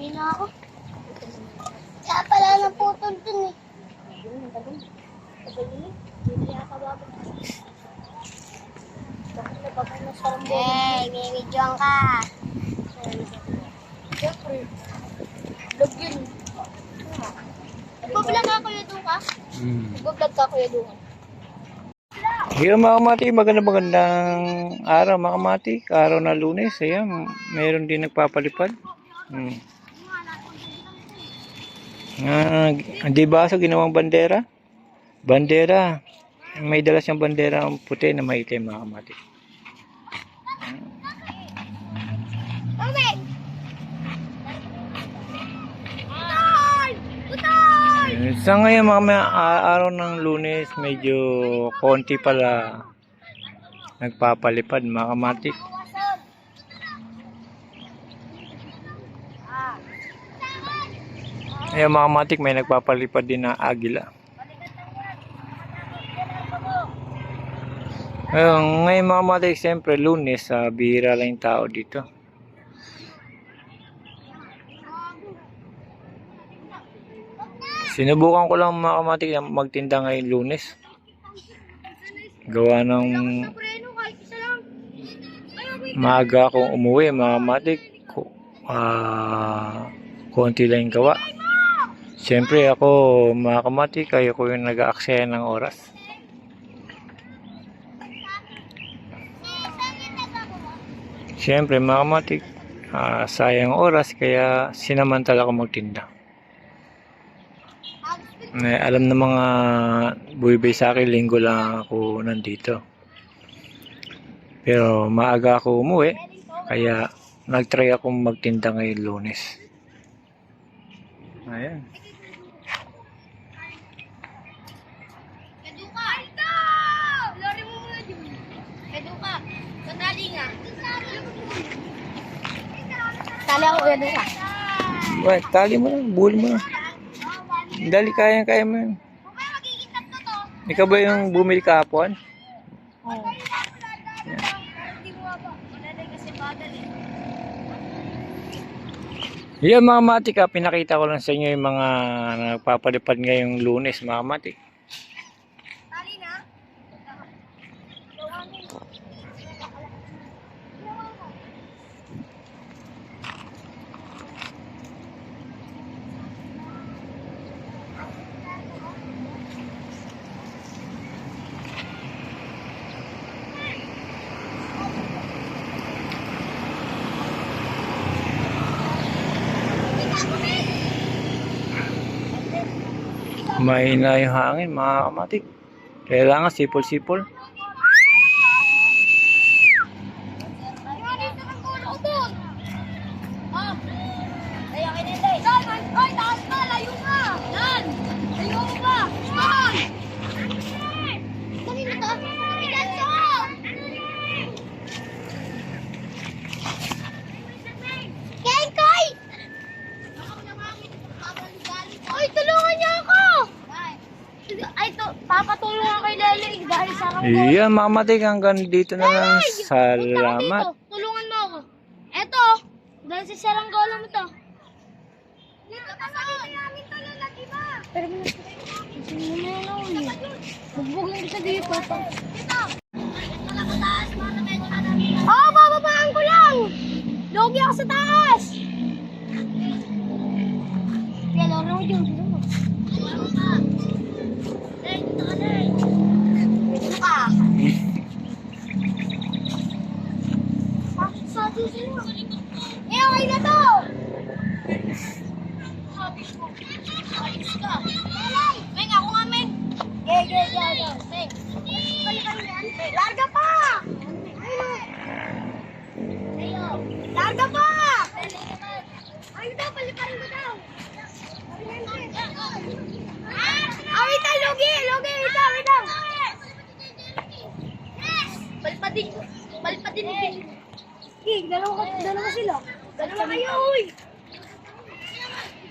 Uwi na ako. Kaya pala ng putol dun eh. Hey, may videoan ka. Siyempre. Vlog yun. Nagbablog ka, Kuya Duka? Nagbablog ka, Kuya Duka? Ayan mga kamati, magandang araw mga kamati, araw na Lunes. Ayan, mayroon din nagpapalipad. Di ba sa ginawang bandera? Bandera, may dala siyang bandera puti na maitim mga kamati. Sa ngayon mga araw ng Lunes, medyo konti pala nagpapalipad mga kamati. Ayan mga kamatik, may nagpapalipad din na agila. Ngayon mga kamatik, siyempre Lunes, bihira lang yung tao dito. Sinubukan ko lang mga kamatik magtinda ngayong Lunes. Gawa ng maaga akong umuwi mga kamatik. Konti lang yung gawa. Siyempre ako mga kamatik, kayo ko yung nag-aaksaya ng oras. Siyempre mga kamatik, sayang oras kaya sinamantala ko magtinda. Alam ng mga buybay sa akin, linggo lang ako nandito. Pero maaga ako umuwi, kaya nag-try akong magtinda ngayong Lunes. Ayan. Keduka! Lori mo muna dyan. Keduka! Sandali nga. Tali ako, Keduka. Wait, tali mo lang, buhol mo lang. Dali, kaya mo yun. Ikaw ba yung bumili kahapon? Oo. Yan mga matik, pinakita ko lang sa inyo yung mga nagpapalipad ngayong Lunes mga matik. Mahina yung hangin mga kamatik. Kailangan sipol-sipol. Papatulong ako kay Lele dahil sa kang Iya, mamatik hanggang dito na lang. Salamat. Tulungan mo ako. Eto, dahil sa saranggola mo to. Dito ka sa namin to lalaki ba? Pero mo na bugbog lang kita dito. Dito. Oh, bababaan ko lang. Logi ako sa taas. Kaya laro mo dyan. Okay na to! Meng, ako nga, Meng! Meng! Larga pa! Larga pa! Ayun daw, paliparin ko daw! Wait lang, Logi! Wait lang! Palpadin mo. Dalawa sila. Dalawa kayo, uy!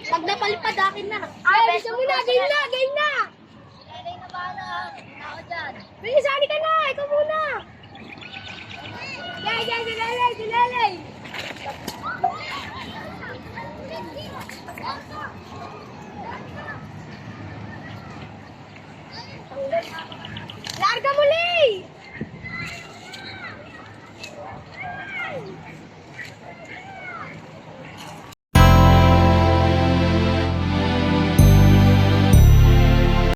Pag napalipad, akin na. Ay, bisa mo na! Game na! Game na bahala. Ako dyan. Bilis, sali ka na! Ikaw muna! Yay! Dilelay! Karga muli!